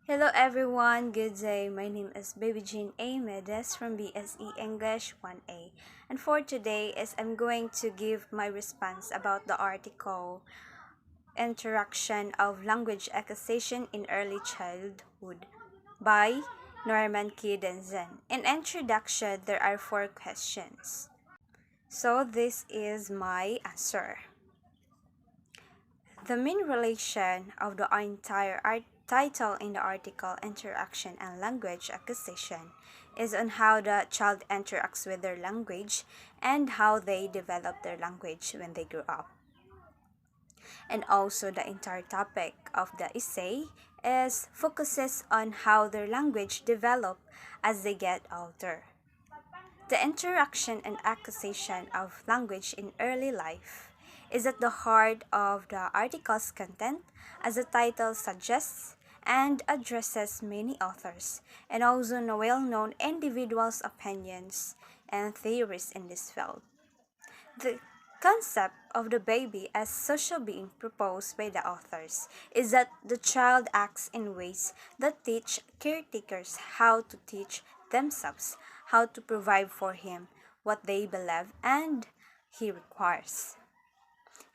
Hello everyone, good day. My name is Baby Jean A. Medes from BSE English 1A. And for today is I'm going to give my response about the article Interaction of Language Acquisition in Early Childhood by Norman Kidenzen. In introduction, there are 4 questions. So this is my answer. The main relation of the entire title in the article Interaction and Language Acquisition is on how the child interacts with their language and how they develop their language when they grow up. And also the entire topic of the essay is focuses on how their language develop as they get older. The interaction and acquisition of language in early life is at the heart of the article's content, as the title suggests, and addresses many authors and also well-known individuals' opinions and theories in this field. The concept of the baby as social being proposed by the authors is that the child acts in ways that teach caretakers how to teach themselves, how to provide for him what they believe and he requires.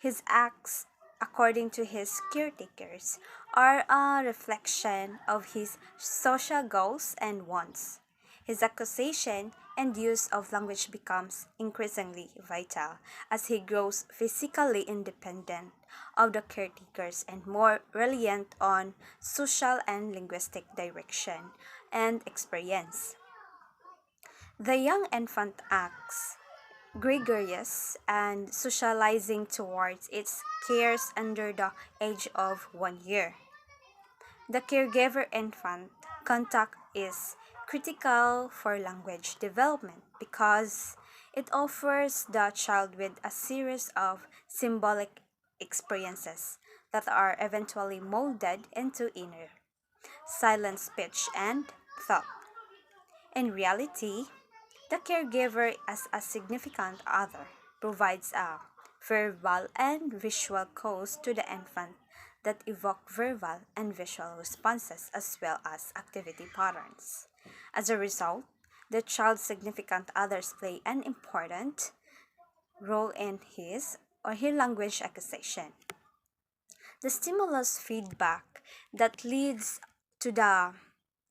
His acts, according to his caretakers, are a reflection of his social goals and wants. His acquisition and use of language becomes increasingly vital as he grows physically independent of the caretakers and more reliant on social and linguistic direction and experience. The young infant acts gregarious and socializing towards its cares under the age of 1 year. The caregiver infant contact is critical for language development because it offers the child with a series of symbolic experiences that are eventually molded into inner silent speech and thought. In reality, the caregiver, as a significant other, provides a verbal and visual cues to the infant that evoke verbal and visual responses as well as activity patterns. As a result, the child's significant others play an important role in his or her language acquisition. The stimulus feedback that leads to the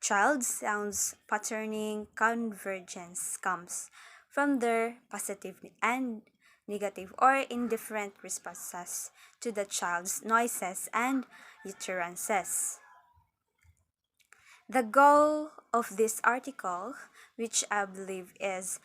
child's sounds patterning convergence comes from their positive and negative or indifferent responses to the child's noises and utterances. The goal of this article, which I believe is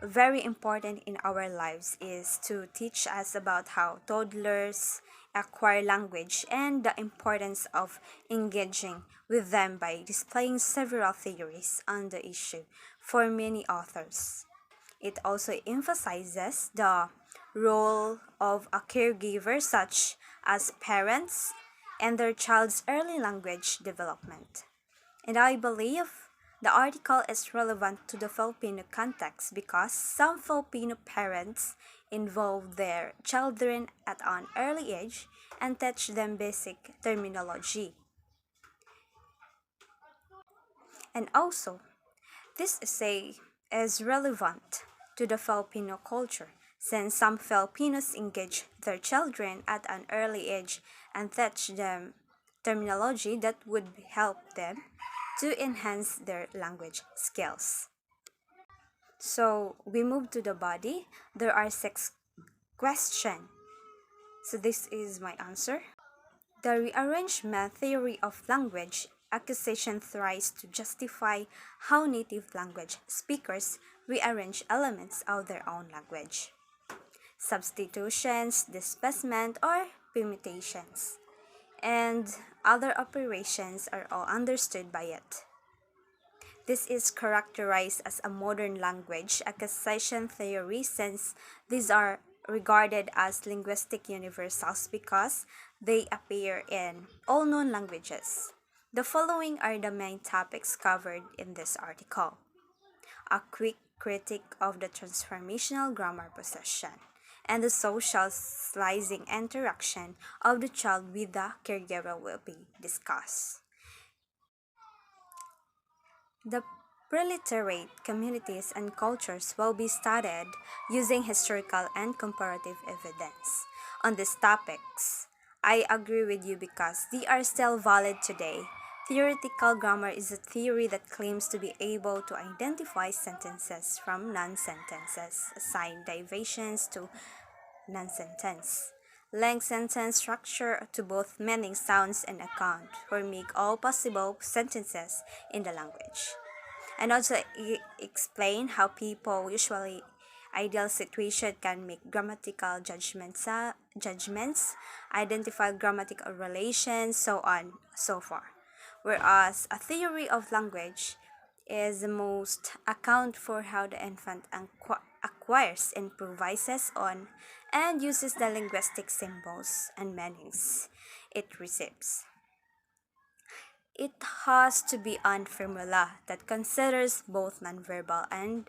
very important in our lives, is to teach us about how toddlers acquire language and the importance of engaging with them by displaying several theories on the issue for many authors. It also emphasizes the role of a caregiver, such as parents, and their child's early language development. And I believe the article is relevant to the Filipino context because some Filipino parents involve their children at an early age and teach them basic terminology. And also, this essay is relevant to the Filipino culture since some Filipinos engage their children at an early age and teach them terminology that would help them to enhance their language skills. So we move to the body. There are 6 questions. So this is my answer. The rearrangement theory of language acquisition tries to justify how native language speakers rearrange elements of their own language. Substitutions, displacement, or permutations, and other operations are all understood by it. This is characterized as a modern language acquisition theory since these are regarded as linguistic universals because they appear in all known languages. The following are the main topics covered in this article. A quick critique of the transformational grammar possession and the social slicing interaction of the child with the caregiver will be discussed. The preliterate communities and cultures will be studied using historical and comparative evidence. On these topics, I agree with you because they are still valid today. Theoretical grammar is a theory that claims to be able to identify sentences from non sentences, assign derivations to non sentence, length sentence structure to both meaning, sounds, and account for make all possible sentences in the language, and also explain how people usually ideal situation can make grammatical judgments, identify grammatical relations, so on, so forth. Whereas a theory of language is the most account for how the infant acquires, improvises on, and uses the linguistic symbols and meanings it receives. It has to be a formula that considers both nonverbal and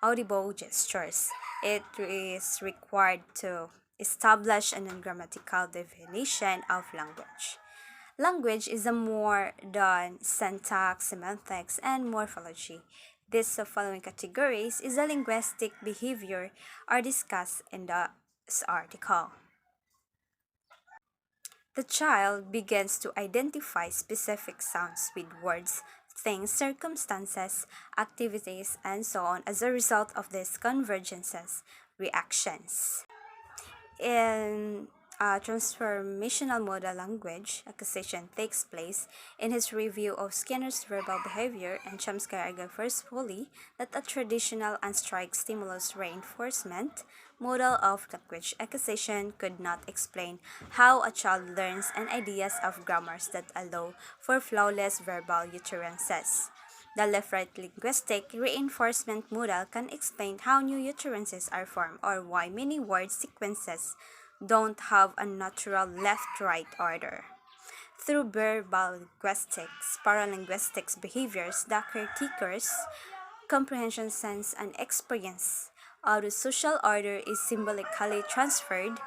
audible gestures. It is required to establish a non-grammatical definition of language. Language is a more than syntax, semantics, and morphology. These following categories is a linguistic behavior are discussed in this article. The child begins to identify specific sounds with words, things, circumstances, activities, and so on as a result of these convergences, reactions. In a transformational modal language acquisition takes place in his review of Skinner's verbal behavior, and Chomsky argued forcefully that a traditional unstrike stimulus reinforcement model of language acquisition could not explain how a child learns and ideas of grammars that allow for flawless verbal utterances. The left-right linguistic reinforcement model can explain how new utterances are formed or why many word sequences don't have a natural left-right order. Through verbal linguistics, paralinguistics behaviors, the critiquers comprehension, sense, and experience of the social order is symbolically transferred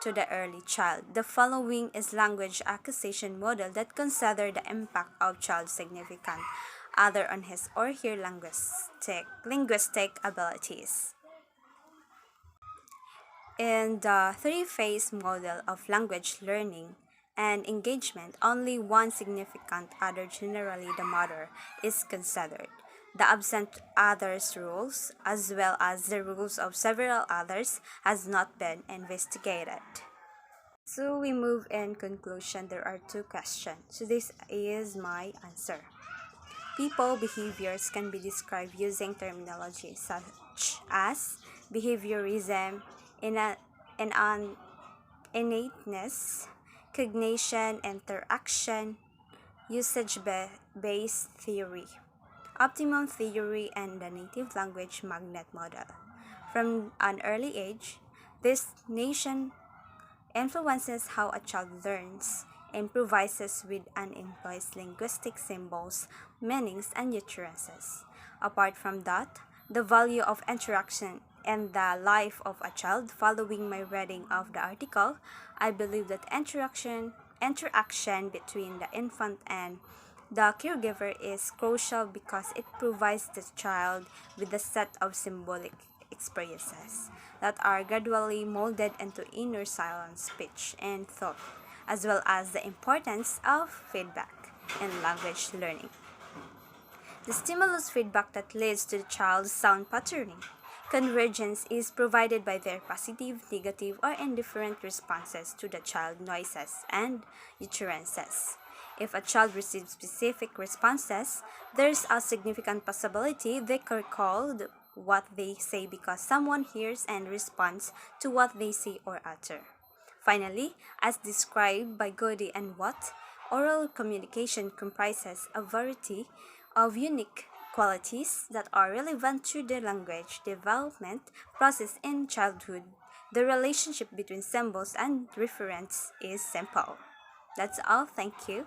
to the early child. The following is language acquisition model that consider the impact of child significant other on his or her linguistic abilities. In the three-phase model of language learning and engagement, only one significant other, generally the mother, is considered. The absent others rules, as well as the rules of several others, has not been investigated. So we move in conclusion. There are two questions. So this is my answer. People behaviors can be described using terminology such as behaviorism, innateness, cognition, interaction, usage-based theory, optimum theory, and the native language magnet model. From an early age, this nation influences how a child learns, improvises with and employs linguistic symbols, meanings, and utterances. Apart from that, the value of interaction in the life of a child. Following my reading of the article, I believe that interaction between the infant and the caregiver is crucial because it provides the child with a set of symbolic experiences that are gradually molded into inner silent speech and thought, as well as the importance of feedback in language learning. The stimulus feedback that leads to the child's sound patterning. Convergence is provided by their positive, negative, or indifferent responses to the child noises and utterances. If a child receives specific responses, there's a significant possibility they recall what they say because someone hears and responds to what they say or utter. Finally, as described by Goody and Watt, oral communication comprises a variety of unique qualities that are relevant to the language development process in childhood. The relationship between symbols and referents is simple. That's all. Thank you.